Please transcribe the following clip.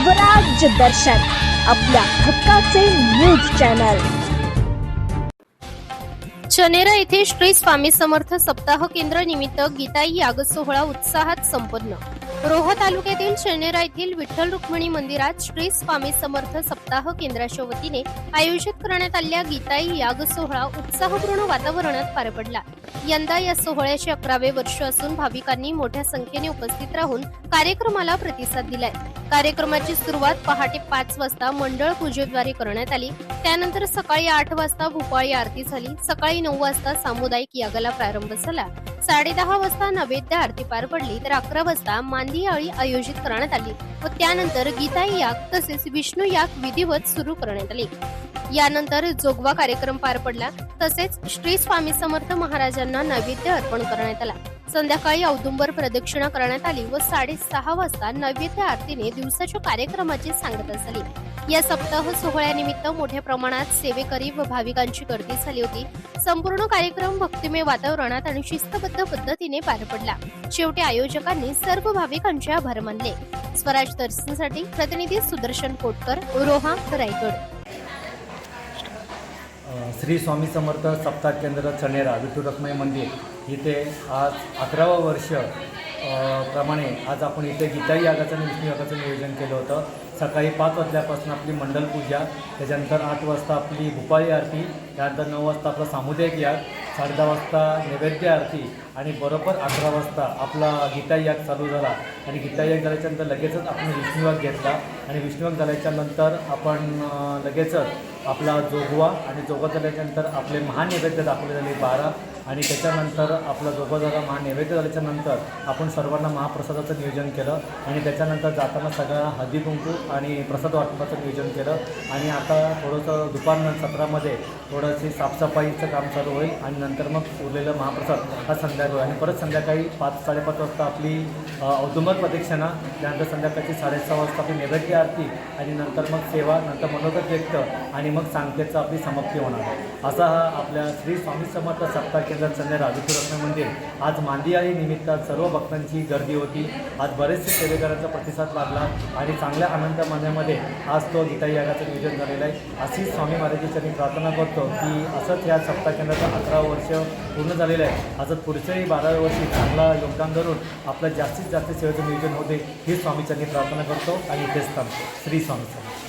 स्वराज्य दर्शन आपल्या हक्काचे न्यूज चॅनल। चनेरा येथे श्री स्वामी समर्थ सप्ताह केंद्र निमित्त गीताई याग सोहळा उत्साहात संपन्न। रोहा तालुक्यातील चनेरा येथील विठ्ठल रुक्मिणी मंदिरात श्री स्वामी समर्थ सप्ताह केंद्राच्या वतीने आयोजित करण्यात आलेल्या गीताई याग सोहळा उत्साहपूर्ण वातावरणात पार पडला। यंदा या सोहळ्याचे 11वे वर्ष असून भाविकांनी मोठ्या संख्येने उपस्थित राहून कार्यक्रमाला प्रतिसाद दिलाय। कार्यक्रमाची सुरुवात पहाटे 5 वाजता मंडळ पूजेद्वारे करण्यात आली। त्यानंतर सकाळी 8 वाजता भूपाळी आरती झाली। सकाळी 9 वाजता सामुदायिक यागाला प्रारंभ झाला। 10:30 वाजता नैवेद्य आरती पार पडली तर 11 वाजता मांदी आळी आयोजित करण्यात आली व त्यानंतर गीताई याग तसेच विष्णू याग विधिवत सुरू करण्यात आले। यानंतर जोगवा कार्यक्रम पार पडला तसेच श्री स्वामी समर्थ महाराजांना नैवेद्य अर्पण करण्यात आला। संध्याकाळी औदुंबर प्रदक्षिणा करण्यात आली व 6:30 वाजता नैवेद्य आरतीने दिवसाच्या कार्यक्रमाची सांगता झाली। या सप्ताह सोहळ्यानिमित्त मोठ्या प्रमाणात सेवेकरी व भाविकांची गर्दी झाली होती। संपूर्ण कार्यक्रम भक्तिमय वातावरणात आणि शिस्तबद्ध पद्धतीने पार पडला। शेवटी आयोजकांनी सर्व भाविकांचे आभार मानले। स्वराज दर्शनसाठी प्रतिनिधी सुदर्शन कोटकर, रोहा, रायगड। श्री स्वामी समर्थ सप्ताह केंद्र चनेरा विठ्ठल रुक्मिणी मंदिर इथे आज 11वे वर्ष प्रमाणे आज आपण इथे गीताई यागाचं आणि विष्णू यागाचं नियोजन केलं होतं। सकाळी 5 वाजल्यापासून आपली मंडल पूजा, त्याच्यानंतर 8 वाजता आपली भूपाळी आरती, त्यानंतर 9 वाजता आपला सामुदायिक याग, 10:30 वाजता नैवेद्य आरती आणि बरोबर 11 वाजता आपला गीताई याग चालू झाला। आणि गीताई याग झाल्याच्यानंतर लगेचच आपण विष्णू याग घेतला आणि विष्णू याग झाल्याच्यानंतर आपण लगेचच आपला जोगवा आणि जोगवा झाल्याच्यानंतर आपले महानैवेद्य दाखवले झाले 12 आणि त्याच्यानंतर आपला जोगवा झाला। महानैवेद्य झाल्याच्यानंतर आपण सर्वांना महाप्रसादाचं नियोजन केलं आणि त्याच्यानंतर जाताना सगळ्या हळदी कुंकू आणि प्रसाद वाटपाचं नियोजन केलं आणि आता थोडंसं दुपार सत्रामध्ये थोडंशी साफसफाईचं काम चालू होईल आणि नंतर मग उरलेलं महाप्रसाद हा संध्याकाळी आणि परत संध्याकाळी 5-5:30 वाजता आपली औदुंबर प्रदक्षिणा, त्यानंतर संध्याकाळची 6:30 वाजता आपली नैवेद्य आरती आणि नंतर मग सेवा, नंतर मनोगत व्यक्त आणि मग सांगतेचं आपली समाप्ती होणार आहे। असा हा आपल्या श्री स्वामी समर्थ सप्ताह केंद्र चनेरा विठ्ठल रुक्मिणी मंदिर आज मांदी आळी निमित्त सर्व भक्तांची गर्दी होती। आज बरेचसे सेवेकरांचा प्रतिसाद लाभला आणि चांगल्या आनंद मान्यामध्ये आज तो गीताई यागाचं नियोजन झालेलं आहे। अशी स्वामी महाराजांची मी प्रार्थना करतो की असंच या सप्ताह केंद्राचं 11वे वर्ष पूर्ण झालेलं आहे। असंच पुढच्याही 12व्या वर्षी चांगला योगदान धरून आपलं जास्तीत जास्त सेवेचं नियोजन होते ही स्वामीच्यांनी प्रार्थना करतो आणि इथेच थांबतो। श्री स्वामी समर्थ।